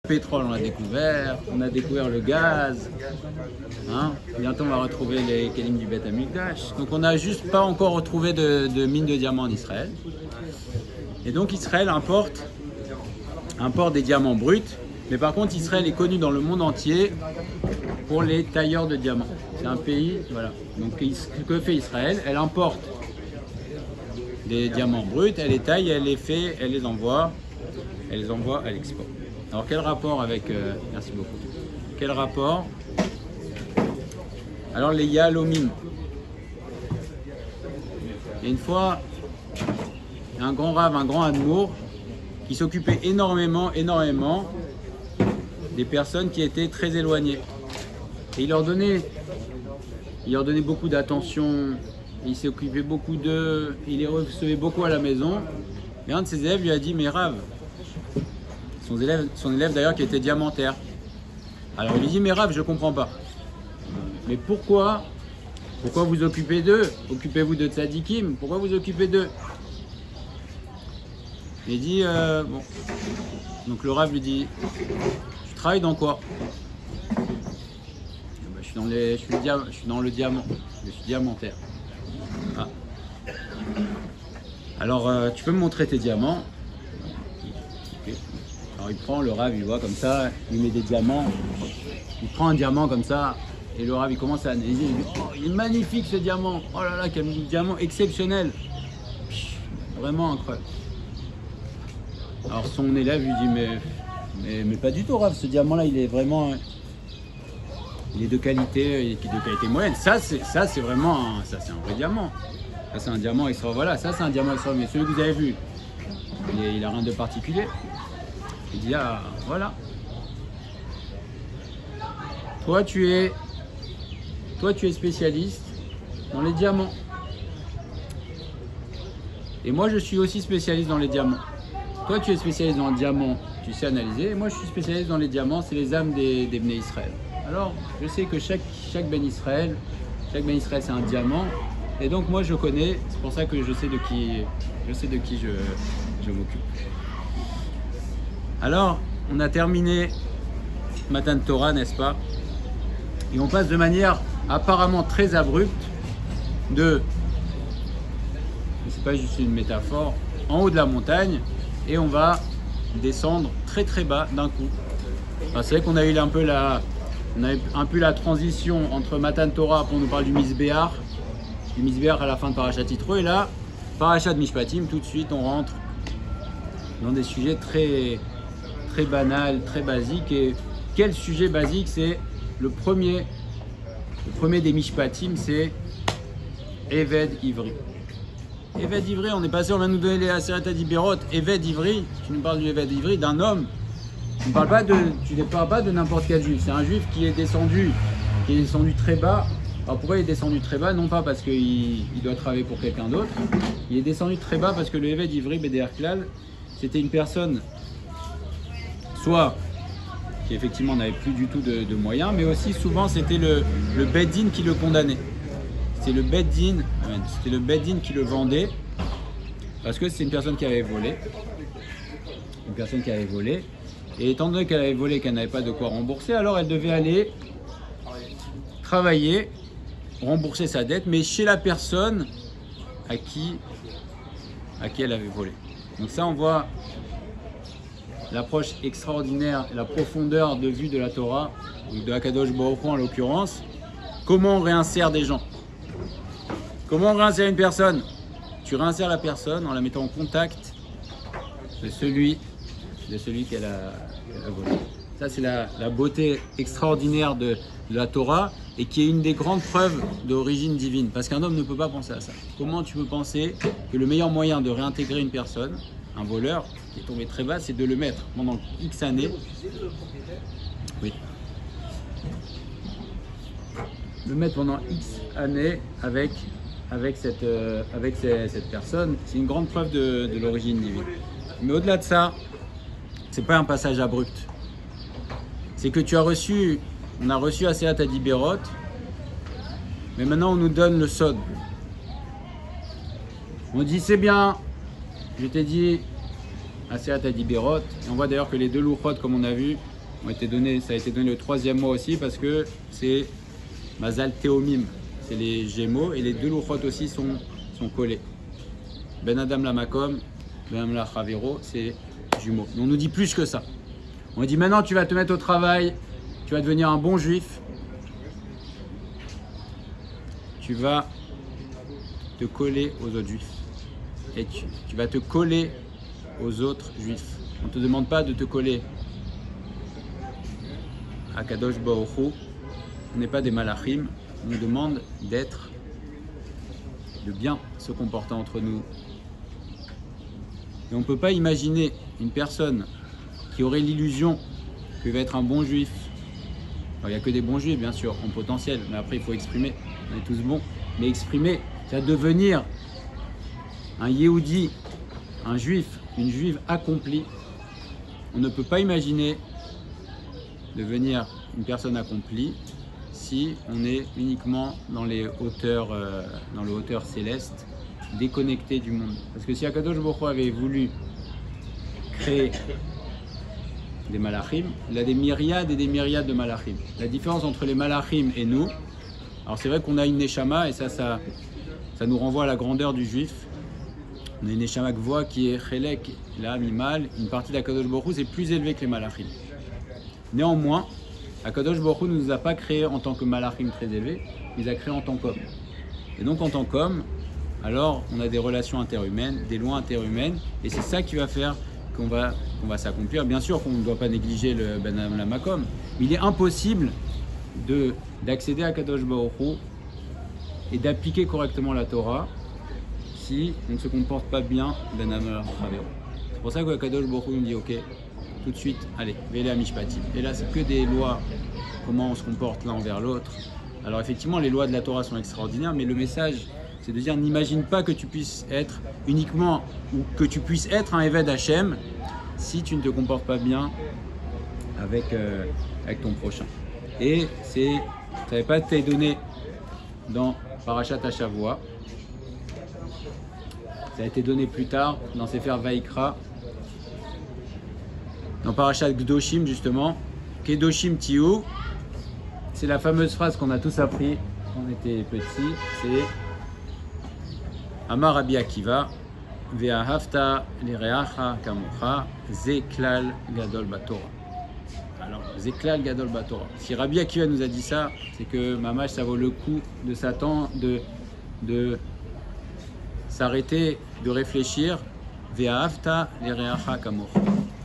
pétrole, on a découvert le gaz. Hein, bientôt, on va retrouver les kelim du Beth Amikdash. Donc, on n'a juste pas encore retrouvé de mine de diamants en Israël. Et donc, Israël importe des diamants bruts. Mais par contre, Israël est connu dans le monde entier pour les tailleurs de diamants. C'est un pays, voilà. Donc, ce que fait Israël, elle importe des diamants bruts, elle les taille, elle les fait, elle les envoie à l'export. Alors, quel rapport avec... merci beaucoup. Quel rapport? Alors, les Yahalomim. Et une fois, un grand rave, un grand admour, qui s'occupait énormément des personnes qui étaient très éloignées. Et il leur donnait beaucoup d'attention, il s'occupait beaucoup d'eux, il les recevait beaucoup à la maison. Et un de ses élèves lui a dit, mais Rav, son élève d'ailleurs qui était diamantaire. Alors il lui dit, mais Rav, je ne comprends pas. Mais pourquoi vous occupez d'eux? Occupez-vous de tzadikim, pourquoi vous occupez d'eux? Il dit, bon. Donc le Rav lui dit, tu travailles dans quoi? Ben, je suis dans le diamant, je suis diamantaire. Ah. Alors tu peux me montrer tes diamants? Okay. Alors il prend, le Rav il voit comme ça, il met des diamants, il prend un diamant comme ça, et le Rav il commence à analyser, il dit, oh, il est magnifique ce diamant, oh là là, quel diamant exceptionnel, vraiment incroyable. Alors son élève lui dit, mais pas du tout Rav, ce diamant là il est vraiment, il est de qualité moyenne, ça c'est vraiment, ça c'est un vrai diamant, ça c'est un diamant extra, voilà, ça c'est un diamant extra, mais celui que vous avez vu, il a rien de particulier. Il dit, ah voilà, toi tu es spécialiste dans les diamants, et moi je suis aussi spécialiste dans les diamants. Toi, tu es spécialiste dans le diamant, tu sais analyser. Et moi, je suis spécialiste dans les diamants, c'est les âmes des Bnei Israël. Alors, je sais que chaque Ben Israël, c'est un diamant. Et donc, moi, je connais. C'est pour ça que je sais de qui je m'occupe. Alors, on a terminé Matan Torah, n'est-ce pas? Et on passe de manière apparemment très abrupte de, c'est pas juste une métaphore, en haut de la montagne. Et on va descendre très très bas d'un coup. C'est vrai qu'on a eu un peu la transition entre Matan Torah pour nous parler du Misbéach à la fin de Parashat Yitro, et là, Parashat Mishpatim, tout de suite on rentre dans des sujets très, très banals, très basiques. Et quel sujet basique? C'est le premier des Mishpatim, c'est Eved Ivri. Eved Ivri, on est passé, on va nous donner les Aseret Adiberot. Eved Ivri, tu nous parles du Eved Ivri, d'un homme. Tu ne parles pas de n'importe quel juif. C'est un juif qui est descendu très bas. Alors pourquoi il est descendu très bas? Non pas parce qu'il doit travailler pour quelqu'un d'autre. Il est descendu très bas parce que le Eved Ivri, Beder Klal, c'était une personne, soit qui effectivement n'avait plus du tout de moyens, mais aussi souvent c'était le Beit Din qui le condamnait. C'est le Beit Din qui le vendait parce que c'est une personne qui avait volé. Et étant donné qu'elle avait volé, qu'elle n'avait pas de quoi rembourser, alors elle devait aller travailler, rembourser sa dette, mais chez la personne à qui elle avait volé. Donc ça, on voit l'approche extraordinaire, la profondeur de vue de la Torah, ou de Akadosh Baruch Hu en l'occurrence. Comment on réinsère des gens? Comment on réinsère une personne? Tu réinsères la personne en la mettant en contact de celui qu'elle a volé. Ça, c'est la beauté extraordinaire de la Torah, et qui est une des grandes preuves d'origine divine. Parce qu'un homme ne peut pas penser à ça. Comment tu peux penser que le meilleur moyen de réintégrer une personne, un voleur qui est tombé très bas, c'est de le mettre pendant X années. Oui. Le mettre pendant X années avec cette personne, c'est une grande preuve de l'origine divine. Mais au-delà de ça, c'est pas un passage abrupt. C'est que on a reçu Aseret Adiberot, mais maintenant on nous donne le sod. On dit c'est bien, je t'ai dit Aseret Adiberot, et on voit d'ailleurs que les deux louchot, comme on a vu, ça a été donné le 3e mois aussi parce que c'est Mazal Théomim, c'est les Gémeaux et les 2 louchot aussi sont collés. Ben Adam la Makom, Ben Adam la Chavero, c'est jumeaux. Mais on nous dit plus que ça. On dit maintenant tu vas te mettre au travail, tu vas devenir un bon juif, tu vas te coller aux autres juifs et tu vas te coller aux autres juifs. On ne te demande pas de te coller à Kadosh Baruch Hu. On n'est pas des malachim. On nous demande de bien se comporter entre nous. Et on ne peut pas imaginer une personne qui aurait l'illusion qu'il va être un bon juif. Alors, il n'y a que des bons juifs, bien sûr, en potentiel. Mais après, il faut exprimer. On est tous bons. Mais exprimer, c'est devenir un Yehudi, un juif, une juive accomplie. On ne peut pas imaginer devenir une personne accomplie si on est uniquement dans les hauteurs, dans le hauteur céleste, déconnecté du monde. Parce que si Akadosh Baruch Hu avait voulu créer des malachim, il a des myriades et des myriades de malachim. La différence entre les malachim et nous, alors c'est vrai qu'on a une neshama et ça nous renvoie à la grandeur du juif. On a une neshama gvoa qui est chelek, la mimal, une partie d'Akadosh Baruch Hu, c'est plus élevé que les malachim. Néanmoins, Akadosh Baruch Hu ne nous a pas créés en tant que malachim très élevés, il nous a créés en tant qu'hommes. Et donc en tant qu'hommes, alors on a des relations interhumaines, des lois interhumaines, et c'est ça qui va faire qu'on va s'accomplir. Bien sûr qu'on ne doit pas négliger le Ben Adam la Makom, mais il est impossible d'accéder à Akadosh Baruch Hu et d'appliquer correctement la Torah si on ne se comporte pas bien Ben Adam la Chavero. C'est pour ça que Akadosh Baruch Hu nous dit ok, tout de suite, allez, Vele Mishpatim. Et là, c'est que des lois, comment on se comporte l'un envers l'autre. Alors effectivement, les lois de la Torah sont extraordinaires, mais le message, c'est de dire, n'imagine pas que tu puisses être uniquement, ou que tu puisses être un Eved Hashem si tu ne te comportes pas bien avec ton prochain. Et ça n'avait pas été donné dans Parashat Hashavua. Ça a été donné plus tard dans Sefer Vaikra. Dans Parashat Gdoshim justement, Kedoshim Tihu, c'est la fameuse phrase qu'on a tous appris quand on était petits, c'est Amar Rabbi Akiva, Ve'ahavta lireacha kamocha, Zeklal Gadol Batorah. Alors, Zeklal Gadol Batorah. Si Rabbi Akiva nous a dit ça, c'est que mamash, ça vaut le coup de s'attendre, de s'arrêter, de réfléchir. Ve'ahavta lireacha kamocha.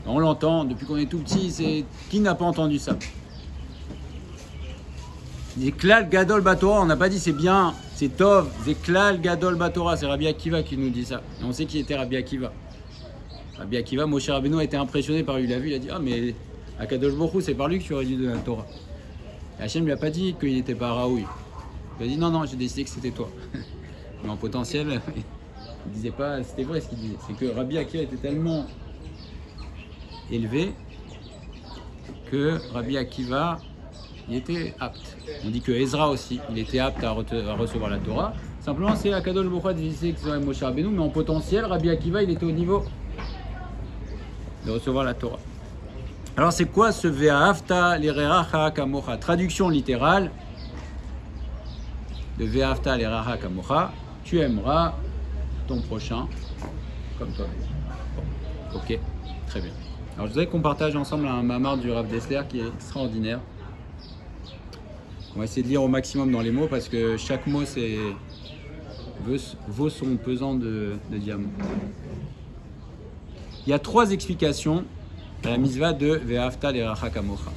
On l'entend depuis qu'on est tout petit, c'est qui n'a pas entendu ça? Zeklal Gadol Batorah, on n'a pas dit c'est bien, c'est Tov, Zeklal Gadol Batorah, c'est Rabbi Akiva qui nous dit ça. Et on sait qui était Rabbi Akiva. Rabbi Akiva, Moshe Rabbeinu a été impressionné par lui, il a vu, il a dit ah mais Akadosh Baruch Hu, c'est par lui que tu aurais dû donner la Torah. Et Hachem lui a pas dit qu'il n'était pas Raoui. Il a dit non, j'ai décidé que c'était toi. Mais en potentiel, il disait pas, c'était vrai ce qu'il disait. C'est que Rabbi Akiva était tellement élevé que Rabbi Akiva il était apte. On dit que Ezra aussi, il était apte à recevoir la Torah. Simplement, c'est Akadosh Baruch Hu décidé que c'était Moshe Rabbeinu, mais en potentiel, Rabbi Akiva, il était au niveau de recevoir la Torah. Alors, c'est quoi ce Ve'ahavta lireacha kamocha? Traduction littérale de Ve'ahavta lireacha kamocha, tu aimeras ton prochain comme toi. Bon. Ok, très bien. Alors, je voudrais qu'on partage ensemble un mamar du Rav Dessler qui est extraordinaire. On va essayer de lire au maximum dans les mots parce que chaque mot vaut son pesant de diamant. Il y a 3 explications à la mitzvah de Ve'ahavta lireacha kamocha.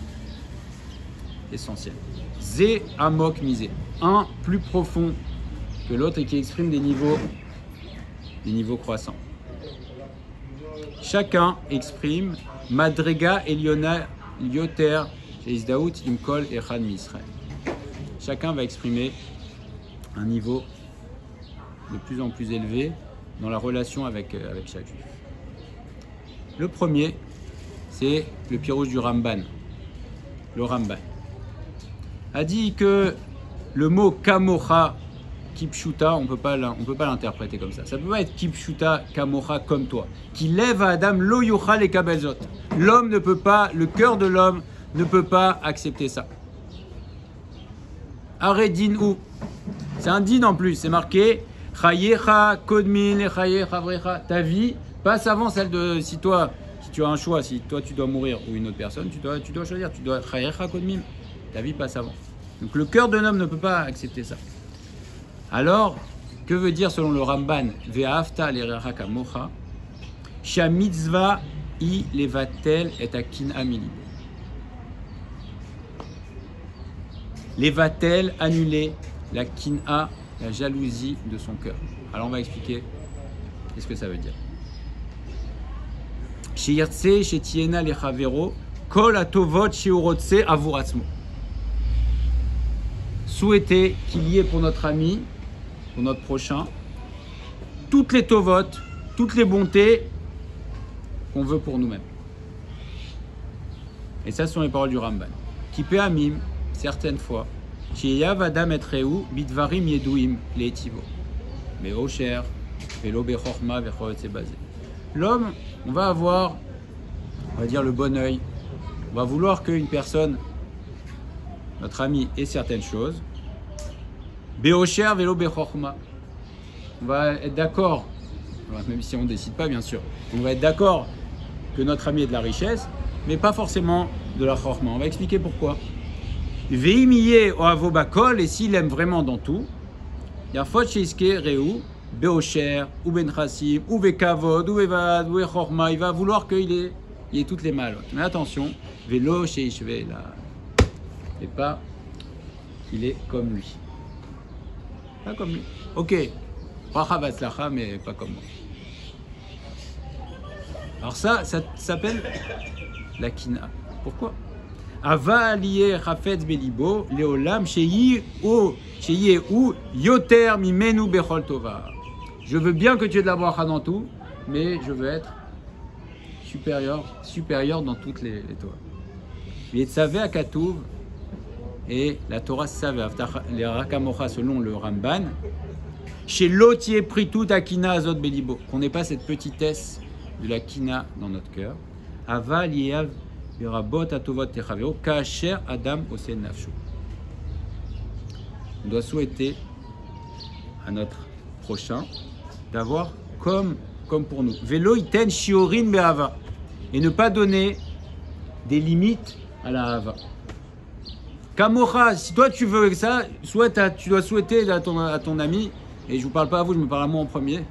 Essentiel. Zé amok misé. Un plus profond que l'autre et qui exprime des niveaux croissants. Chacun exprime Madrega Eliona Yoter Sheizdaout Imkol Echad Misraël. Chacun va exprimer un niveau de plus en plus élevé dans la relation avec chaque juif. Le premier, c'est le pirouge du Ramban. Le Ramban a dit que le mot kamocha, kipshuta, on ne peut pas l'interpréter comme ça. Ça ne peut pas être kipshuta, kamocha, comme toi. Qui lève à Adam lo yochal et kabelzot. L'homme ne peut pas, le cœur de l'homme ne peut pas accepter ça. Aredin ou. C'est un din en plus, c'est marqué Chayecha kodmin chayecha avrecha. Ta vie passe avant celle de. Si tu as un choix, si toi tu dois mourir ou une autre personne, tu dois choisir. Tu dois chayecha kodmin. Ta vie passe avant. Donc le cœur d'un homme ne peut pas accepter ça. Alors, que veut dire selon le Ramban Ve'afta l'erecha kamocha Shamitzva i levatel et akin amili. Levatel, annuler la kin'a, la jalousie de son cœur. Alors on va expliquer qu'est-ce que ça veut dire. Sheyirtse shetiena lechavero kol atovot sheurotse avuratzmo. Souhaiter qu'il y ait pour notre ami, pour notre prochain, toutes les tovot, toutes les bontés qu'on veut pour nous-mêmes. Et ça, ce sont les paroles du Ramban. Kipé amim, certaines fois, sheyav adam et reu bidvarim yedouim leetivo. Mais au cher, velo bechorma vechot sebazé. L'homme, on va avoir, on va dire le bon œil. On va vouloir qu'une personne, notre ami, ait certaines choses. Beocher velo bechorma. On va être d'accord, même si on ne décide pas, bien sûr. On va être d'accord que notre ami ait de la richesse, mais pas forcément de la chorma. On va expliquer pourquoi. Veimiye o avobakol, et s'il aime vraiment dans tout, il y a fot sheiske reu, beocher, ou benchassim, ou vekavod, ou vevad, ou chorma. Il va vouloir qu'il ait toutes les malles. Mais attention, velo sheishve là. Et pas qu'il est comme lui. Pas comme lui. Ok. Bracha vatzlacha, mais pas comme moi. Alors ça s'appelle la kina. Pourquoi? Ava liye chafetz belibo leolam sheyi ou yoter mimenu bechol tova. Je veux bien que tu aies de la bracha dans tout, mais je veux être supérieur dans toutes les Torah. Et tzavé akatuv, et la Torah savait les rakamocha selon le Ramban. Chez l'autre, il est pris tout à kina azot belibo. Qu'on n'ait pas cette petitesse de la kina dans notre cœur. Ava liyav birabot atovot techaveo kacher adam osen nafshu. On doit souhaiter à notre prochain d'avoir comme pour nous. Velo iten shiorin be'ava. Et ne pas donner des limites à la hava. Kamocha, si toi tu veux ça, tu dois souhaiter à ton ami, et je ne vous parle pas à vous, je me parle à moi en premier,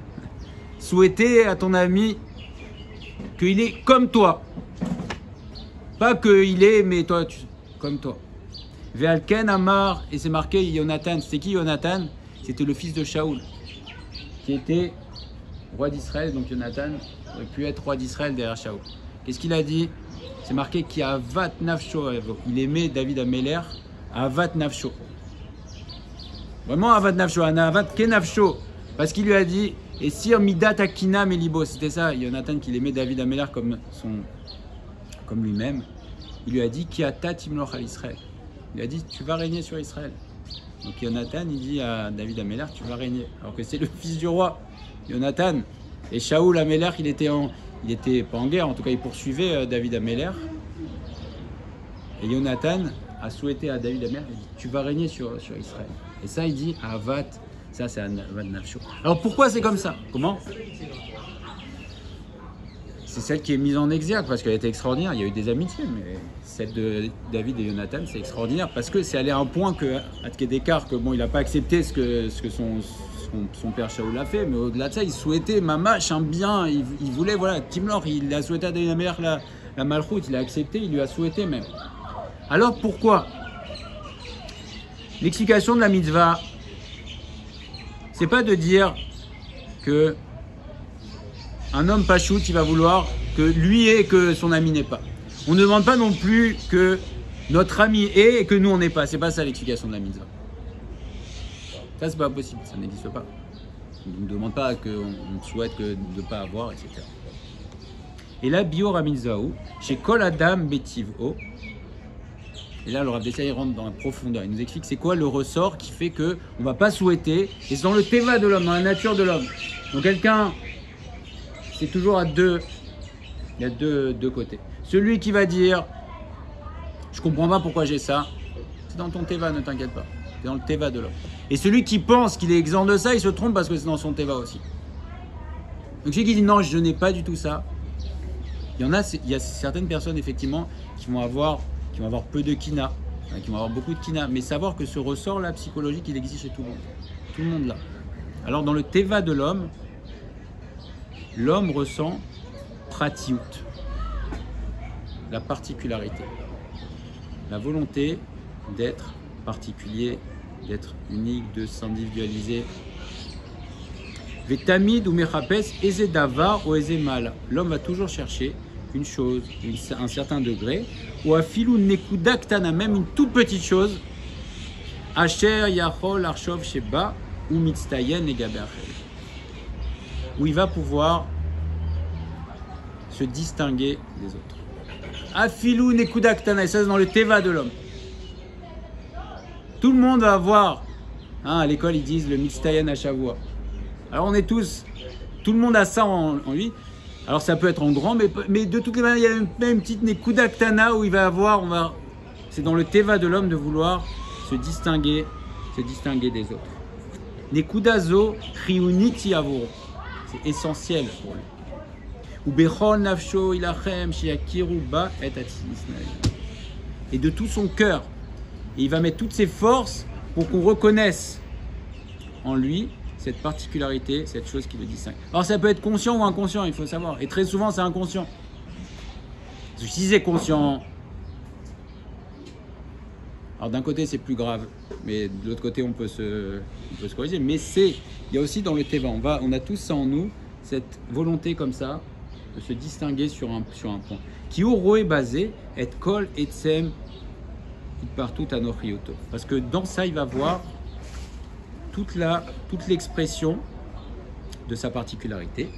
souhaiter à ton ami qu'il est comme toi. Pas qu'il est, mais toi, comme toi. Ve'alken Amar, et c'est marqué Yonatan. C'était qui Yonatan? C'était le fils de Shaoul, qui était roi d'Israël. Donc Yonatan aurait pu être roi d'Israël derrière Shaoul. Qu'est-ce qu'il a dit? C'est marqué qu'il a Avat Nafsho. Il aimait David Améler, Avat Nafsho. Vraiment Avat Nafsho, Avat Kenafsho. Parce qu'il lui a dit, et Sir Midat Akina Melibo. C'était ça, Yonatan, qu'il aimait David Améler comme lui-même. Il lui a dit, Ki ata timloch al Israël. Il a dit, tu vas régner sur Israël. Donc Yonatan, il dit à David Améler, tu vas régner. Alors que c'est le fils du roi, Yonatan. Et Shaoul Améler, il était pas en guerre, en tout cas il poursuivait David Améler. Et Yonatan a souhaité à David Améler, il dit, tu vas régner sur Israël. Et ça, il dit, Avat, ça c'est Avat Nafsho. Alors pourquoi c'est comme ça? Comment? C'est celle qui est mise en exergue parce qu'elle était extraordinaire. Il y a eu des amitiés, mais celle de David et Yonatan, c'est extraordinaire parce que c'est allé à un point que, à d'écart, que bon, il n'a pas accepté ce que son père Shaoul a fait, mais au-delà de ça, il souhaitait Mamash, un bien. Il voulait, voilà, Timlor, il a souhaité à David Améler la malchoute, il a accepté, il lui a souhaité même. Alors pourquoi? L'explication de la mitzvah, c'est pas de dire que un homme pachout, il va vouloir que lui ait et que son ami n'ait pas. On ne demande pas non plus que notre ami ait et que nous on n'ait pas. C'est pas ça l'explication de la mitzvah. Ça c'est pas possible, ça n'existe pas. On ne demande pas qu'on souhaite que de ne pas avoir, etc. Et là, Bior Amilzaou, chez Kol Adam Betiv'o, et là le Rav Dessai rentre dans la profondeur. Il nous explique c'est quoi le ressort qui fait qu'on ne va pas souhaiter, et c'est dans le teva de l'homme, dans la nature de l'homme. Donc quelqu'un, c'est toujours à deux, il y a deux côtés. Celui qui va dire, Je comprends pas pourquoi j'ai ça. C'est dans ton teva, ne t'inquiète pas. C'est dans le teva de l'homme. Et celui qui pense qu'il est exempt de ça, il se trompe parce que c'est dans son teva aussi. Donc celui qui dit non, je n'ai pas du tout ça. Il y a certaines personnes effectivement qui vont avoir peu de kina, qui vont avoir beaucoup de kina, mais savoir que ce ressort-là psychologique, il existe chez tout le monde. Tout le monde là. Alors dans le teva de l'homme, l'homme ressent pratiout, la particularité, la volonté d'être particulier, d'être unique, de s'individualiser. Vetamid ou mechapes eze davar ou eze mal. L'homme va toujours chercher une chose, un certain degré, ou afilou nekuda ktana, même une toute petite chose. Asher yachol arshov sheba ou mitztayen legabe achel, où il va pouvoir se distinguer des autres. Afilou nekuda ktana, et ça c'est dans le teva de l'homme. Tout le monde va avoir, à l'école ils disent le mitztayen à Shavua. Alors on est tous, tout le monde a ça en lui. Alors ça peut être en grand, mais de toutes les manières, il y a même une petite nekuda ktana où il va avoir, c'est dans le teva de l'homme de vouloir se distinguer des autres. Nekuda zo chiyunit yavur, c'est essentiel pour lui. Ou bechol nafsho ilachem shiakiru ba et atisnaï. Et de tout son cœur, et il va mettre toutes ses forces pour qu'on reconnaisse en lui cette particularité, cette chose qui le distingue. Alors ça peut être conscient ou inconscient, il faut savoir. Et très souvent c'est inconscient. Parce que si c'est conscient, alors d'un côté c'est plus grave, mais de l'autre côté on peut se corriger. Mais il y a aussi dans le teva, on a tous ça en nous, cette volonté comme ça de se distinguer sur un point. Qui est basé et kol et tsem partout à nochioto. Parce que dans ça il va voir toute l'expression de sa particularité,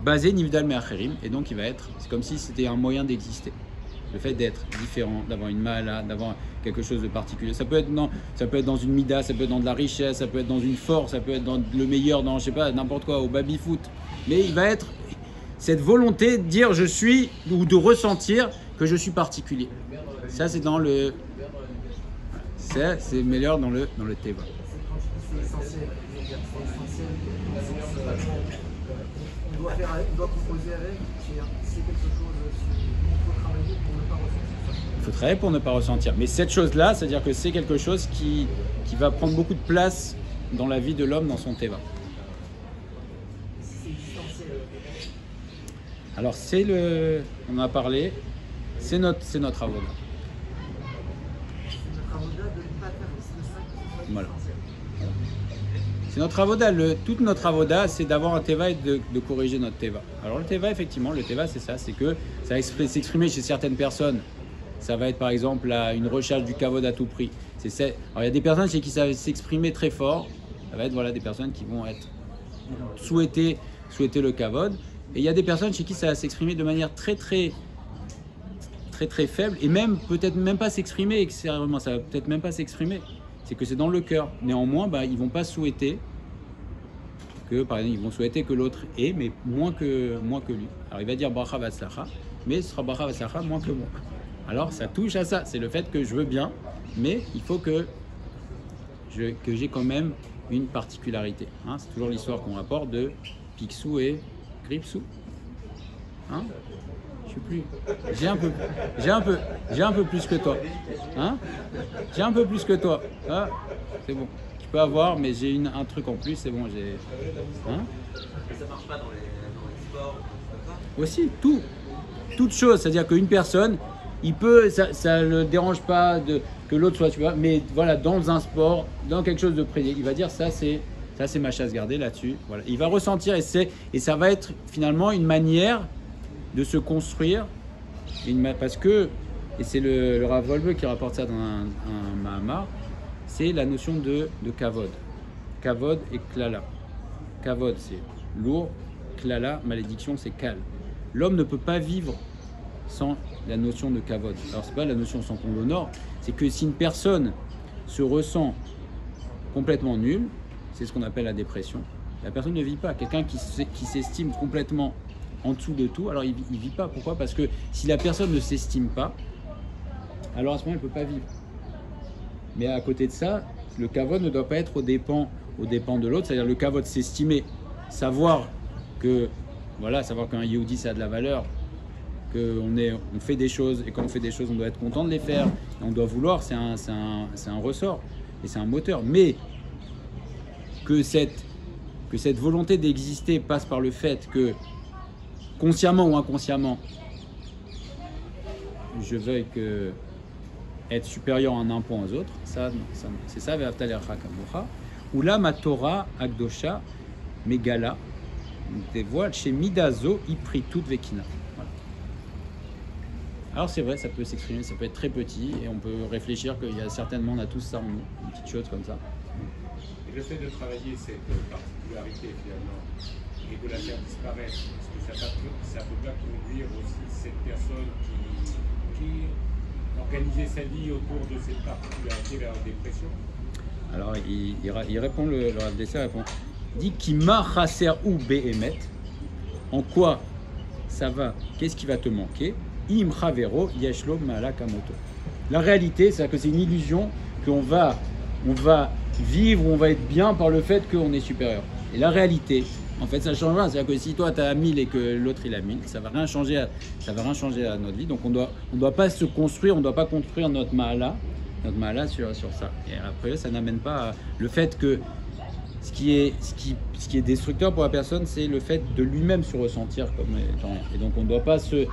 basée nivdal me'acherim, et donc il va être, c'est comme si c'était un moyen d'exister. Le fait d'être différent, d'avoir une mala, d'avoir quelque chose de particulier. Ça peut être dans une mida, ça peut être dans de la richesse, ça peut être dans une force, ça peut être dans le meilleur, dans je sais pas, n'importe quoi, au baby-foot. Mais il va être cette volonté de dire je suis, ou de ressentir que je suis particulier. Ça c'est dans le... C'est meilleur dans le teva. C'est essentiel, on doit composer avec, c'est quelque chose qu'il faut travailler pour ne pas ressentir. Il faut travailler pour ne pas ressentir. Mais cette chose-là, c'est-à-dire que c'est quelque chose qui va prendre beaucoup de place dans la vie de l'homme, dans son teva. C'est essentiel. Alors on en a parlé, c'est notre avoda. C'est notre avoda de ne pas faire le sac. Voilà. C'est notre avoda, toute notre avoda, c'est d'avoir un teva et de corriger notre teva. Alors le teva, effectivement, c'est ça, c'est que ça va s'exprimer chez certaines personnes. Ça va être par exemple une recherche du kavod à tout prix. Alors il y a des personnes chez qui ça va s'exprimer très fort. Ça va être des personnes qui vont souhaiter le kavod. Et il y a des personnes chez qui ça va s'exprimer de manière très très très très faible et même peut-être même pas s'exprimer extérieurement. Ça va peut-être même pas s'exprimer. C'est que c'est dans le cœur. Néanmoins, ils ne vont pas souhaiter que, par exemple, ils vont souhaiter que l'autre ait, mais moins que lui. Alors il va dire bracha vatzlacha, mais ce sera bracha vatzlacha moins que moi. Alors ça touche à ça. C'est le fait que je veux bien, mais il faut que j'ai quand même une particularité. C'est toujours l'histoire qu'on rapporte de Picsou et Gripsou. Je sais plus. J'ai un peu plus que toi. J'ai un peu plus que toi. C'est bon. Tu peux avoir, mais j'ai un truc en plus, c'est bon. Ça marche pas dans les sports comme ça. Aussi, toute chose. C'est-à-dire qu'une personne, ça le dérange pas que l'autre soit, tu vois. Mais voilà, dans un sport, dans quelque chose de précis, il va dire ça c'est ma chasse gardée là-dessus. Voilà. Il va ressentir et ça va être finalement une manière de se construire, parce que, et c'est le Rav Wolbe qui rapporte ça dans un Mahamar, c'est la notion de kavod. Kavod et klala. Kavod, c'est lourd, klala, malédiction, c'est kal. L'homme ne peut pas vivre sans la notion de kavod. Alors c'est pas la notion sans qu'on l'honore, c'est que si une personne se ressent complètement nulle, c'est ce qu'on appelle la dépression. La personne ne vit pas. Quelqu'un qui s'estime complètement en dessous de tout, alors il ne vit pas. Pourquoi ? Parce que si la personne ne s'estime pas, alors à ce moment-là, il ne peut pas vivre. Mais à côté de ça, le kavod ne doit pas être aux dépens de l'autre, c'est-à-dire le kavod s'estimer, savoir qu'un Yehudi ça a de la valeur, qu'on fait des choses, et quand on fait des choses, on doit être content de les faire, et on doit vouloir, c'est un ressort, et c'est un moteur. Mais que cette volonté d'exister passe par le fait que, consciemment ou inconsciemment, je veuille être supérieur en un point aux autres, ça c'est ça, Ve'ahavta l'orecha kamocha. Ou là, ma Torah, Akdosha, Megala, dévoile chez Midazo, Ipritut Vekina. Voilà. Alors c'est vrai, ça peut s'exprimer, ça peut être très petit, et on peut réfléchir qu'il y a certainement, on a tous ça en nous, une petite chose comme ça. Et le fait de travailler cette particularité finalement, et de la faire disparaître, est-ce que ça peut pas conduire aussi cette personne qui organisait sa vie autour de cette particularité vers la dépression? Alors il répond, le Rav Dessler répond, dit Kima chaser ou behemet, en quoi ça va, qu'est-ce qui va te manquer? Im chavero yeshlo malakamoto. La réalité, c'est que c'est une illusion qu'on va vivre, on va être bien par le fait qu'on est supérieur. Et la réalité, en fait, ça change rien. C'est-à-dire que si toi tu as 1000 et que l'autre il a 1000, ça va rien changer à notre vie. Donc on doit pas se construire, on doit pas construire notre mahala sur ça. Et après, ça n'amène pas à le fait que ce qui est destructeur pour la personne, c'est le fait de lui-même se ressentir comme étant rien. Et donc on doit pas se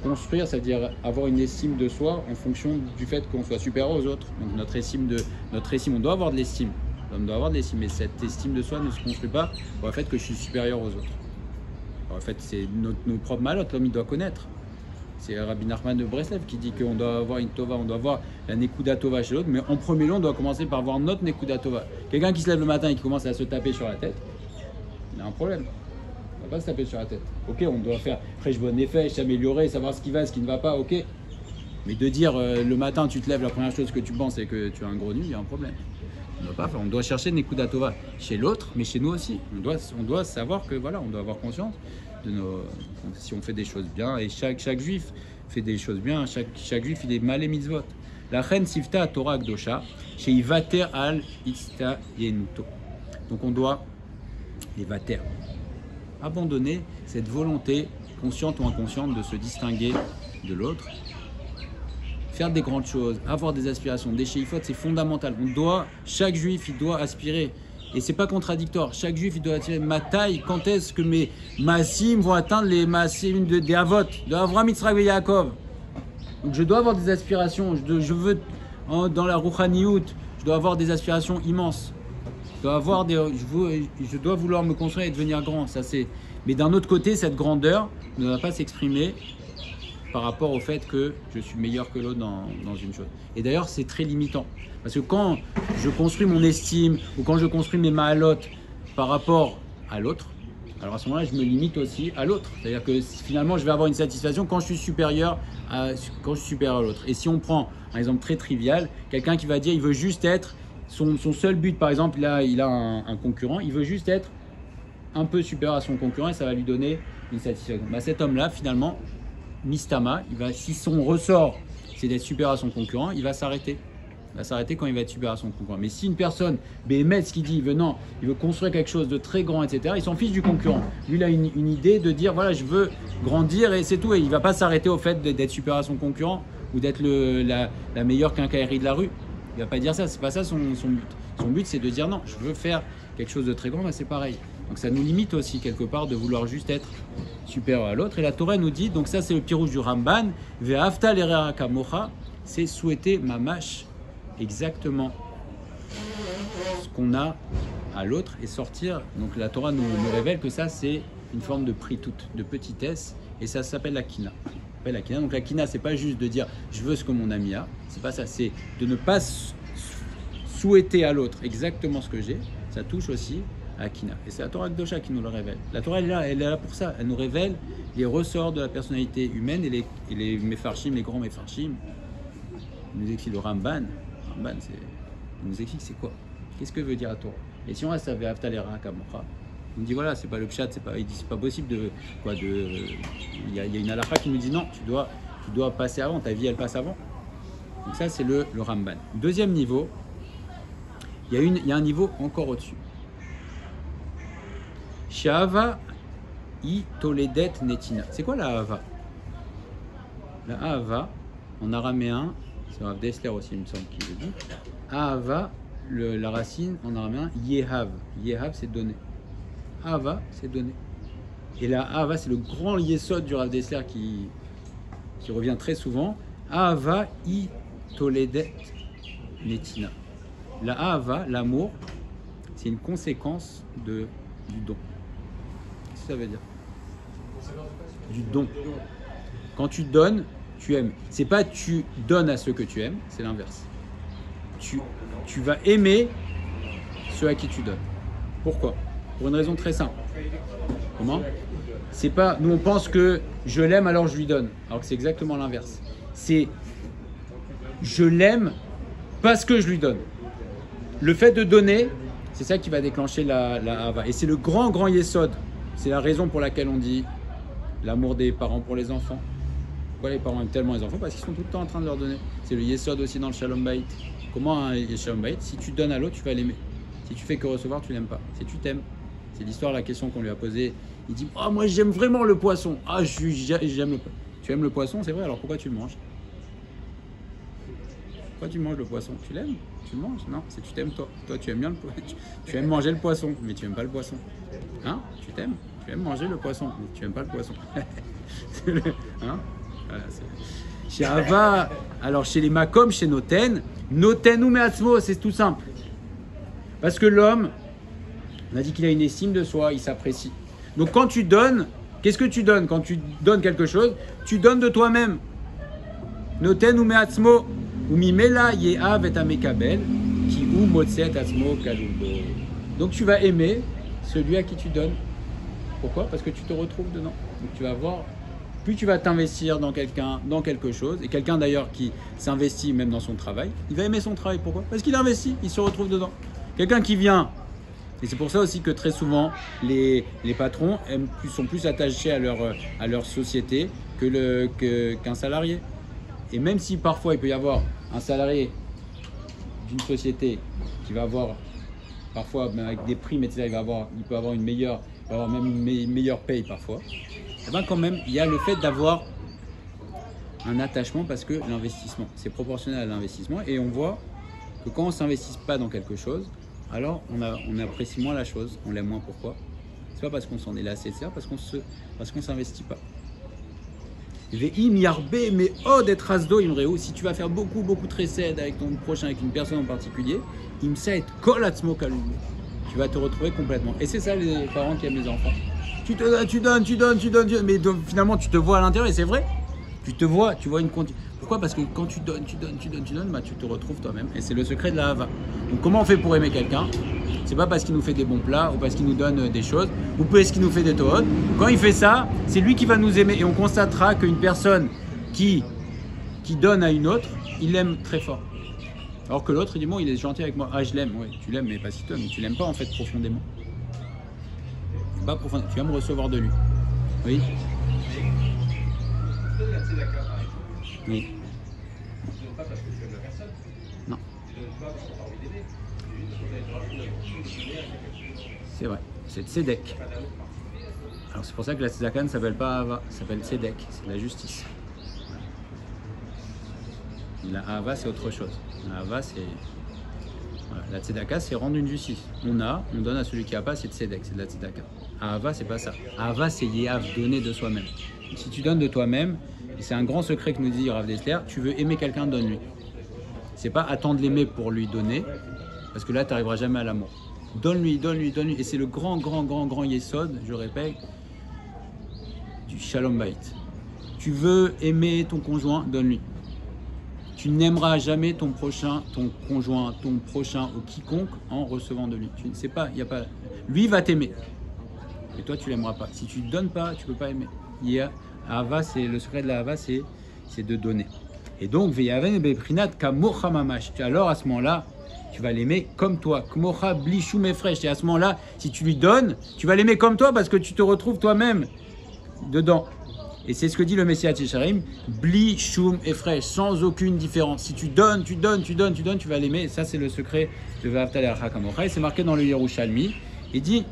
construire, c'est-à-dire avoir une estime de soi en fonction du fait qu'on soit supérieur aux autres. Donc notre estime, on doit avoir de l'estime. On doit avoir de l'estime, mais cette estime de soi ne se construit pas pour le fait que je suis supérieur aux autres. En fait, c'est nos propres malotes, l'homme il doit connaître. C'est Rabbi Nachman de Breslev qui dit qu'on doit avoir une tova, on doit avoir la nekuda tova chez l'autre, mais en premier lieu, on doit commencer par voir notre nekuda tova. Quelqu'un qui se lève le matin et qui commence à se taper sur la tête, il a un problème. On ne va pas se taper sur la tête. Ok, on doit faire bonne effet, s'améliorer, savoir ce qui va, ce qui ne va pas, ok. Mais de dire le matin, tu te lèves, la première chose que tu penses c'est que tu as un gros nul, il y a un problème. On doit chercher nekuda tova chez l'autre, mais chez nous aussi. On doit savoir que voilà, on doit avoir conscience de si on fait des choses bien, et chaque juif fait des choses bien, chaque juif il est malé mitzvot. La reine sifta Torah Akdosha, chez Ivater al Ista Yenuto. Donc on doit Ivater, abandonner cette volonté consciente ou inconsciente de se distinguer de l'autre. Faire des grandes choses, avoir des aspirations, des sheifot, c'est fondamental. Chaque juif, il doit aspirer. Et c'est pas contradictoire. Chaque juif, il doit attirer ma taille. Quand est-ce que mes maasim vont atteindre les maasim des avot, de Avraham, Yitzhak et Yaakov? Donc je dois avoir des aspirations. Je veux, dans la rouchaniout, je dois avoir des aspirations immenses. Je dois vouloir me construire et devenir grand. Mais d'un autre côté, cette grandeur ne va pas s'exprimer par rapport au fait que je suis meilleur que l'autre dans une chose. Et d'ailleurs, c'est très limitant. Parce que quand je construis mon estime ou quand je construis mes mahalotes par rapport à l'autre, alors à ce moment-là, je me limite aussi à l'autre. C'est-à-dire que finalement, je vais avoir une satisfaction quand je suis supérieur à l'autre. Et si on prend un exemple très trivial, quelqu'un qui va dire il veut juste être, son seul but, par exemple, là, il a un concurrent, il veut juste être un peu supérieur à son concurrent et ça va lui donner une satisfaction. Cet homme-là, finalement, Mistama, si son ressort c'est d'être supérieur à son concurrent, il va s'arrêter. Il va s'arrêter quand il va être supérieur à son concurrent. Mais si une personne, Béhémet, ce qu'il dit, il veut construire quelque chose de très grand, etc., il s'en fiche du concurrent. Lui, il a une idée de dire, voilà, je veux grandir et c'est tout. Et il ne va pas s'arrêter au fait d'être supérieur à son concurrent ou d'être la meilleure quincaillerie de la rue. Il ne va pas dire ça, c'est pas ça son but. Son but, c'est de dire, non, je veux faire quelque chose de très grand, c'est pareil. Donc ça nous limite aussi quelque part de vouloir juste être supérieur à l'autre. Et la Torah nous dit, donc ça c'est le pirouge du Ramban, Ve'ahavta l'orecha kamocha, c'est souhaiter mamash exactement ce qu'on a à l'autre et sortir. Donc la Torah nous révèle que ça c'est une forme de pritut, de petitesse, et ça s'appelle la kina. Donc la kina, c'est pas juste de dire je veux ce que mon ami a, c'est pas ça, c'est de ne pas souhaiter à l'autre exactement ce que j'ai. Ça touche aussi à Kina. Et c'est la Torah Akdosha qui nous le révèle. La Torah elle est là pour ça. Elle nous révèle les ressorts de la personnalité humaine et les mefarshim, les grands mefarshim. Il nous explique le Ramban. Il nous explique c'est quoi. Qu'est-ce que veut dire la Torah? Et si on reste à Ve'ahavta l'orecha kamocha, on dit voilà, c'est pas le pshat, il dit c'est pas possible il y a une halakha qui nous dit non, Tu dois passer avant, ta vie elle passe avant. Donc ça c'est le Ramban. Deuxième niveau, il y a un niveau encore au-dessus. Sha'ava I toledet netina. C'est quoi la Ahava? La Ahava, en araméen, c'est Rav Dessler aussi, il me semble qu'il le dit. Ahava, la racine en araméen, Yehav. Yehav, c'est donner. Ahava, c'est donner. Et la Ahava, c'est le grand yesod du Rav Dessler qui revient très souvent. Ahava I toledet netina. La Ahava, l'amour, c'est une conséquence du don. Qu'est-ce que ça veut dire? Du don. Quand tu donnes, tu aimes. C'est pas tu donnes à ceux que tu aimes, c'est l'inverse. Tu vas aimer ceux à qui tu donnes. Pourquoi? Pour une raison très simple. Comment? C'est pas, nous on pense que je l'aime alors je lui donne. Alors que c'est exactement l'inverse. C'est je l'aime parce que je lui donne. Le fait de donner, c'est ça qui va déclencher la Ahava. Et c'est le grand yesod. C'est la raison pour laquelle on dit l'amour des parents pour les enfants. Pourquoi les parents aiment tellement les enfants? Parce qu'ils sont tout le temps en train de leur donner. C'est le yesod aussi dans le Shalom Bayit. Comment un Shalom Bayit? Si tu donnes à l'autre, tu vas l'aimer. Si tu fais que recevoir, tu l'aimes pas. Si tu t'aimes. C'est l'histoire, la question qu'on lui a posée. Il dit, oh, moi j'aime vraiment le poisson. Ah, j'aime le poisson. Tu aimes le poisson, c'est vrai, alors pourquoi tu le manges? Pourquoi tu manges le poisson? Tu l'aimes? Tu le manges? Non, c'est tu t'aimes toi. Toi, tu aimes bien le poisson. Tu aimes manger le poisson, mais tu aimes pas le poisson. Hein? Tu t'aimes? Tu aimes manger le poisson, mais tu aimes pas le poisson. Hein? Voilà, chez Ava, alors chez les Makom, chez Noten ou Meatzmo, c'est tout simple. Parce que l'homme, on a dit qu'il a une estime de soi, il s'apprécie. Donc quand tu donnes, qu'est-ce que tu donnes? Quand tu donnes quelque chose, tu donnes de toi-même. Noten ou Meatzmo, ou Mimela Yehav et Amekabel, qui ou Motset Atzmo Kalubo. Donc tu vas aimer celui à qui tu donnes. Pourquoi? Parce que tu te retrouves dedans. Donc tu vas voir, plus tu vas t'investir dans quelqu'un, dans quelque chose, et quelqu'un d'ailleurs qui s'investit même dans son travail, il va aimer son travail. Pourquoi? Parce qu'il investit, il se retrouve dedans. Quelqu'un qui vient, et c'est pour ça aussi que très souvent les patrons sont plus attachés à leur société qu'un salarié. Et même si parfois il peut y avoir un salarié d'une société qui va avoir, parfois avec des primes, etc., il peut avoir même une meilleure paye parfois, et bien quand même, il y a le fait d'avoir un attachement parce que l'investissement, c'est proportionnel à l'investissement et on voit que quand on ne s'investit pas dans quelque chose, alors on apprécie moins la chose, on l'aime moins. Pourquoi? C'est pas parce qu'on s'en est lassé, c'est parce qu'on ne s'investit pas. Ve'im yarbe mais od et rasdo imreu, si tu vas faire beaucoup de recèdes avec ton prochain, avec une personne en particulier, imsa et kol atzmo kalou. Tu vas te retrouver complètement. Et c'est ça les parents qui aiment les enfants. Tu donnes, mais finalement tu te vois à l'intérieur et c'est vrai. Tu vois une continue. Pourquoi? Parce que quand tu donnes, bah, tu te retrouves toi-même. Et c'est le secret de la Hava. Donc comment on fait pour aimer quelqu'un? C'est pas parce qu'il nous fait des bons plats ou parce qu'il nous donne des choses ou parce qu'il nous fait des tohot. Quand il fait ça, c'est lui qui va nous aimer. Et on constatera qu'une personne qui donne à une autre, il l'aime très fort. Alors que l'autre, il dit, bon, il est gentil avec moi. Ah, je l'aime, oui, tu l'aimes, mais pas si tu aimes. Tu l'aimes pas en fait profondément. Pas profondément. Tu vas me recevoir de lui. Oui. Oui. Pas parce que tu aimes la personne. Non. Tu donnes pas parce que tu as envie d'aider. C'est vrai. C'est tzedek. Alors c'est pour ça que la tzedaka ne s'appelle pas Ahava, ça s'appelle tzedek. C'est la justice. La Ahava, c'est autre chose. La Ahava, c'est... Voilà. La tzedaka, c'est rendre une justice. On donne à celui qui n'a pas, c'est tzedek, c'est de la tzedaka. Ahava, c'est pas ça. Ahava, c'est yehav, donner de soi-même. Si tu donnes de toi-même, et c'est un grand secret que nous dit Rav Dessler, tu veux aimer quelqu'un, donne-lui. C'est pas attendre l'aimer pour lui donner, parce que là, tu n'arriveras jamais à l'amour. Donne-lui. Et c'est le grand yesod, je répète, du Shalom Bayit. Tu veux aimer ton conjoint, donne-lui. Tu n'aimeras jamais ton prochain, ton conjoint, ton prochain ou quiconque en recevant de lui. Tu ne sais pas, il y a pas. Lui va t'aimer, et toi tu l'aimeras pas. Si tu ne donnes pas, tu peux pas aimer. Ahava, c'est le secret de la Ahava, c'est de donner. Et donc veyaven beprinat kamocha mamash. Alors à ce moment-là, tu vas l'aimer comme toi. Kmocha blishou mefresh. Et à ce moment-là, si tu lui donnes, tu vas l'aimer comme toi parce que tu te retrouves toi-même dedans. Et c'est ce que dit le Messias Yesharim, Bli, Shum et Fresh, sans aucune différence. Si tu donnes, tu vas l'aimer. Et ça, c'est le secret de Ve'ahavta l'Erecha Kamocha. Et c'est marqué dans le Yerushalmi. Il dit,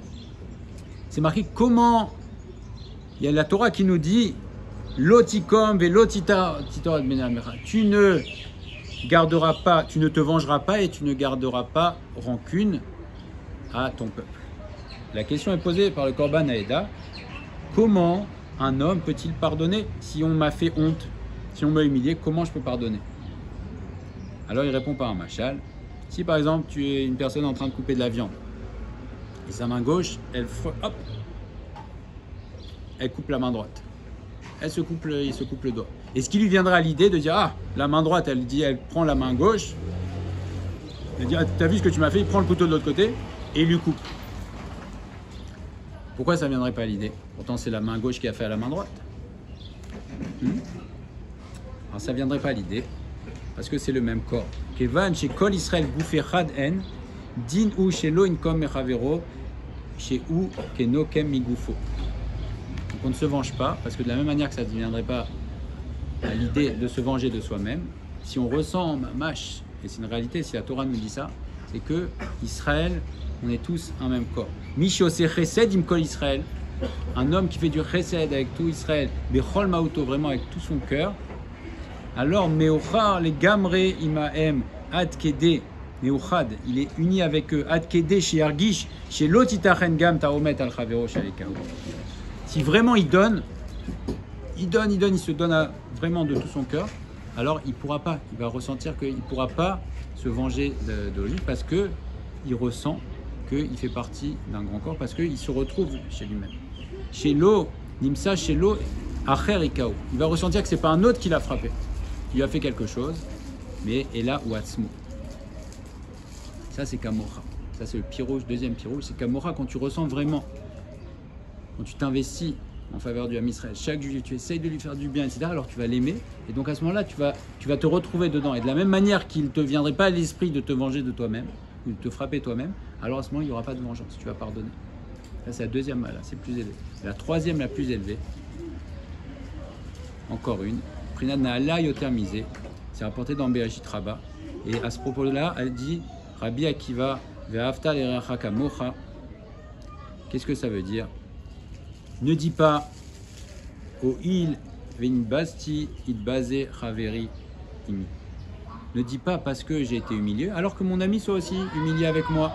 c'est marqué comment, il y a la Torah qui nous dit, Lotikom ve lotita titorat benamecha. Tu ne garderas pas, tu ne te vengeras pas et tu ne garderas pas rancune à ton peuple. La question est posée par le Korban Haïda. Comment un homme peut-il pardonner si on m'a fait honte, si on m'a humilié, comment je peux pardonner? Alors il répond par un machal. Si par exemple tu es une personne en train de couper de la viande et sa main gauche, elle coupe la main droite. Il se coupe le doigt. Et ce qui lui viendra à l'idée de dire, ah, la main droite, elle prend la main gauche, elle dit, ah, t'as vu ce que tu m'as fait, il prend le couteau de l'autre côté et il lui coupe. Pourquoi ça ne viendrait pas à l'idée? Pourtant, c'est la main gauche qui a fait à la main droite. Alors, ça ne viendrait pas à l'idée, parce que c'est le même corps. Kevan, chez Kol Israël, bouffé Chad En, Din ou chez Lo Inkom Mechavero, chez ou Keno Kem Migoufo. Donc, on ne se venge pas, parce que de la même manière que ça ne viendrait pas à l'idée de se venger de soi-même, si on ressent mâche, et c'est une réalité, si la Torah nous dit ça, c'est que Israël, on est tous un même corps. Mishose chesed im kol Israël, un homme qui fait du chesed avec tout Israël, bechol mauto, vraiment avec tout son cœur. Alors meochar les gamre imaem ad kede meochad, il est uni avec eux ad kede chez argish chez lotitachen gam taomet al chavero shalekao. Si vraiment il donne, il se donne vraiment de tout son cœur. Alors il pourra pas, il va ressentir qu'il ne pourra pas se venger de lui parce que il ressent qu'il fait partie d'un grand corps parce qu'il se retrouve chez lui-même. Chez l'eau, Nimsa, chez l'eau, Acher Ikao. Il va ressentir que ce n'est pas un autre qui l'a frappé. Il lui a fait quelque chose, mais et là, Watsmo. Ça, c'est Kamocha. Ça, c'est le pirouge, deuxième pirouge. C'est Kamocha quand tu ressens vraiment, quand tu t'investis en faveur du Ham Israël. Chaque juif, tu essayes de lui faire du bien, etc. Alors tu vas l'aimer. Et donc à ce moment-là, tu vas te retrouver dedans. Et de la même manière qu'il ne te viendrait pas à l'esprit de te venger de toi-même, ou de te frapper toi-même, alors à ce moment, il n'y aura pas de vengeance. Tu vas pardonner. Là, c'est la deuxième, là, c'est plus élevé. La troisième, la plus élevée, encore une, Prinat Naala Yoter Misé, c'est rapporté dans Bereshit Rabbah. Et à ce propos-là, elle dit Rabbi Akiva, Ve'ahavta l'Erecha Kamocha. Qu'est-ce que ça veut dire? Ne dis pas O il vein basti it basé chaveri imi. Ne dis pas parce que j'ai été humilié, alors que mon ami soit aussi humilié avec moi.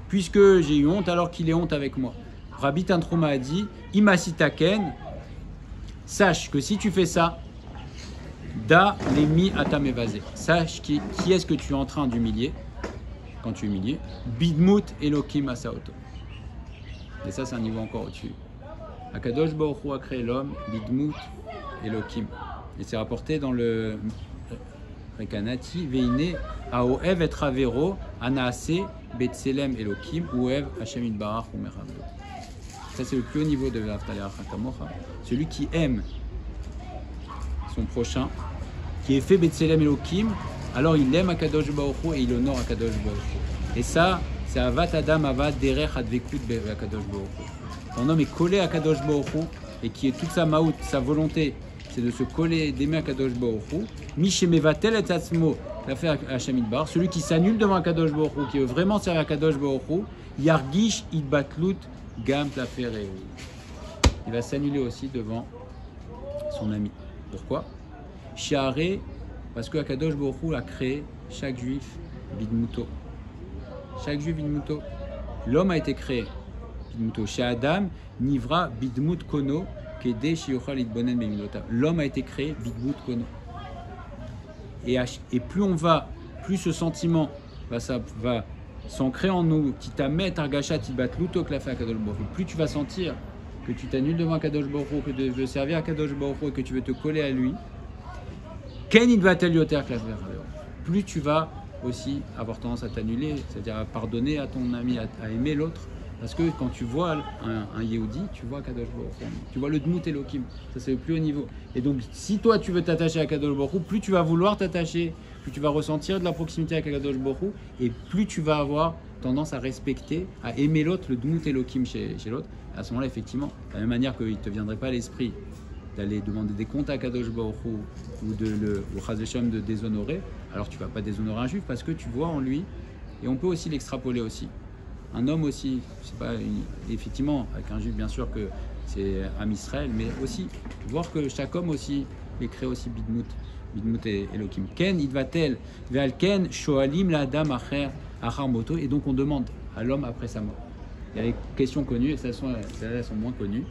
Puisque j'ai eu honte, alors qu'il ait honte avec moi. Rabbi Tantruma a dit Imasitaken, sache que si tu fais ça, da lemi atamevazé. Sache qui est-ce que tu es en train d'humilier quand tu es humilié. Bidmut Elokim Asaoto. Et ça, c'est un niveau encore au-dessus. Akadosh Baruch Hu a créé l'homme, Bidmut Elokim. Et c'est rapporté dans le Rekanati, Veine, Aoev et Ravero, Anaase, Betselem Elokim, Oev, Hashem Idbarach, Umerabdo. Ça, c'est le plus haut niveau de Ve'ahavta l'Erecha Kamocha. Celui qui aime son prochain, qui est fait Betselem Elokim, alors il aime Akadosh Baruch Hu et il honore Akadosh Baruch Hu. Et ça, c'est Avat Adam Avat Derech Advekut Akadosh Baruch Hu. Quand un homme est collé à Akadosh Baruch Hu et qui est toute sa maout, sa volonté, c'est de se coller, d'aimer Akadosh Baruch Hu. Mishemevatel et Tatzmo, l'a fait Hashem Idbar. Celui qui s'annule devant Akadosh Baruch Hu, qui veut vraiment servir Akadosh Baruch Hu, Yargish Idbatlut Gam Tlafere. Il va s'annuler aussi devant son ami. Pourquoi? Shiare, parce que Akadosh Baruch Hu a créé chaque juif Bidmuto. Chaque juif Bidmuto. L'homme a été créé Bidmuto. Chez Adam, Nivra Bidmut Kono. L'homme a été créé Bidmut Kono. Et plus on va, plus ce sentiment va s'ancrer en nous, plus tu vas sentir que tu t'annules devant Akadosh Baruch Hu, que tu veux servir Akadosh Baruch Hu et que tu veux te coller à lui, plus tu vas aussi avoir tendance à t'annuler, c'est-à-dire à pardonner à ton ami, à aimer l'autre. Parce que quand tu vois un Yehudi, tu vois Kadosh Baruch Hu, tu vois le Dmut Elokim, ça c'est le plus haut niveau. Et donc si toi tu veux t'attacher à Kadosh Baruch Hu, plus tu vas vouloir t'attacher, plus tu vas ressentir de la proximité avec Kadosh Baruch Hu, et plus tu vas avoir tendance à respecter, à aimer l'autre, le Dmut Elokim chez l'autre. À ce moment-là, effectivement, de la même manière qu'il ne te viendrait pas à l'esprit d'aller demander des comptes à Kadosh Baruch Hu ou Chas v'Shalom de déshonorer, alors tu ne vas pas déshonorer un juif parce que tu vois en lui, et on peut aussi l'extrapoler aussi. Un homme aussi, je sais pas, effectivement, avec un juif bien sûr que c'est Am Israël, mais aussi voir que chaque homme aussi est créé aussi Bidmut et Elohim. Ken idvatel ve'al ken shoalim la'adam acher achar moto, et donc on demande à l'homme après sa mort. Il y a les questions connues et celles-là sont moins connues.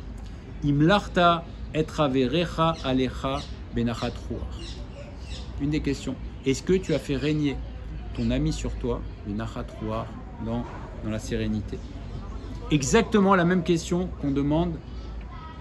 Imlarta et traverecha alecha benachat ruach. Une des questions. Est-ce que tu as fait régner ton ami sur toi, benachat ruach, dans la sérénité? Exactement la même question qu'on demande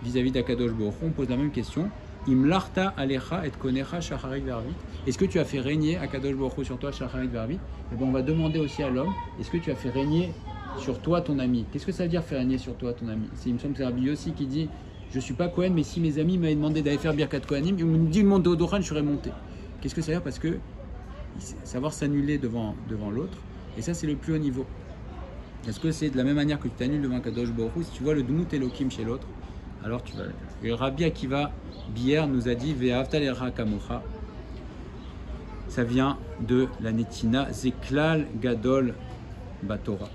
vis-à-vis d'Akadosh Baruch Hu. On pose la même question. Imlarta alecha et konecha shacharit vervit. Est-ce que tu as fait régner Akadosh Baruch Hu sur toi shacharit vervit? Et bien on va demander aussi à l'homme, est-ce que tu as fait régner sur toi ton ami? Qu'est-ce que ça veut dire faire régner sur toi ton ami? Il me semble que c'est Rabbi Yossi qui dit, je ne suis pas Kohen, mais si mes amis m'avaient demandé d'aller faire Birkat Kohanim, ils me disent de monter au Doran, je serais monté. Qu'est-ce que ça veut dire? Parce que savoir s'annuler devant l'autre, et ça c'est le plus haut niveau. Est-ce que c'est de la même manière que tu t'annules devant Kadosh Baruch Hu? Si tu vois le Dmut Elohim chez l'autre, alors tu vas. Et Rabbi Akiva Bier nous a dit Ve'ahavta l'ircha kamocha. Ça vient de la Netina Zeklal Gadol Batora.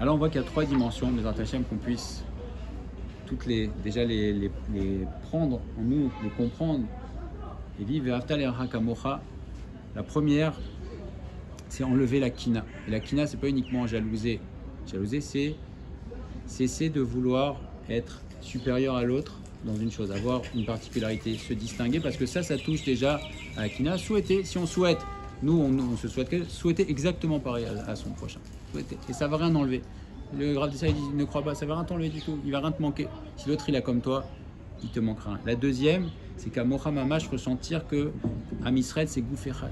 Alors on voit qu'il y a 3 dimensions de Hashem qu'on puisse toutes les prendre en nous, les comprendre et vivre Ve'ahavta l'ircha kamocha. La première, c'est enlever la kina. Et la kina, c'est pas uniquement jalouser. Jalouser, c'est cesser de vouloir être supérieur à l'autre dans une chose, avoir une particularité, se distinguer, parce que ça touche déjà à la kina. Souhaiter, si on souhaite, nous on se souhaite, souhaiter exactement pareil à son prochain. Souhaiter. Et ça va rien enlever. Le Rav Dessai dit ne crois pas, ça va rien t'enlever du tout, il va rien te manquer. Si l'autre il a comme toi, il te manquera rien. La deuxième, c'est qu'à Mocha Mamash, ressentir que Am Israël c'est Gouf Echad.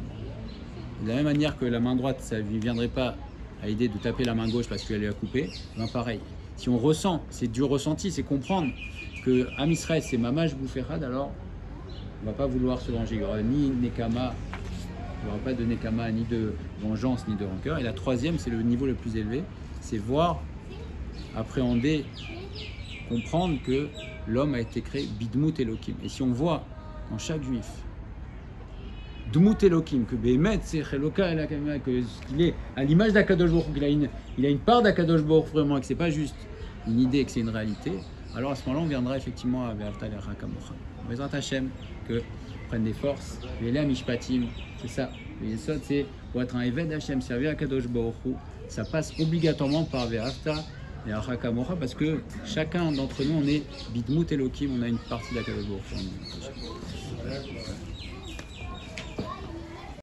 De la même manière que la main droite, ça ne lui viendrait pas à l'idée de taper la main gauche parce qu'elle est à couper, ben pareil. Si on ressent, c'est du ressenti, c'est comprendre que Am Israël c'est Mamash Gouf Echad, alors on ne va pas vouloir se venger. Il n'y aura ni Nekama, il n'y aura pas de Nekama, ni de vengeance, ni de rancœur. Et la troisième, c'est le niveau le plus élevé, c'est voir, appréhender, comprendre que l'homme a été créé Bidmut Elohim. Et si on voit dans chaque juif Dmut Elohim, que Behemet, c'est Cheloka, qu'il est à l'image d'Akadosh Baruch Hu, il a une part d'Akadosh Baruch Hu vraiment, et que ce n'est pas juste une idée, et que c'est une réalité, alors à ce moment-là, on viendra effectivement à Ve'ahavta l'ircha kamocha. Bezrat Hashem, que prenne des forces, Ve'eleh Mishpatim, c'est ça. Le Yesod, c'est pour être un Eved Hashem, servir à Akadosh Baruch Hu, ça passe obligatoirement par Ve'ahavta l'ircha kamocha, parce que chacun d'entre nous, on est Bidmut Elohim, on a une partie d'Akadosh Baruch Hu.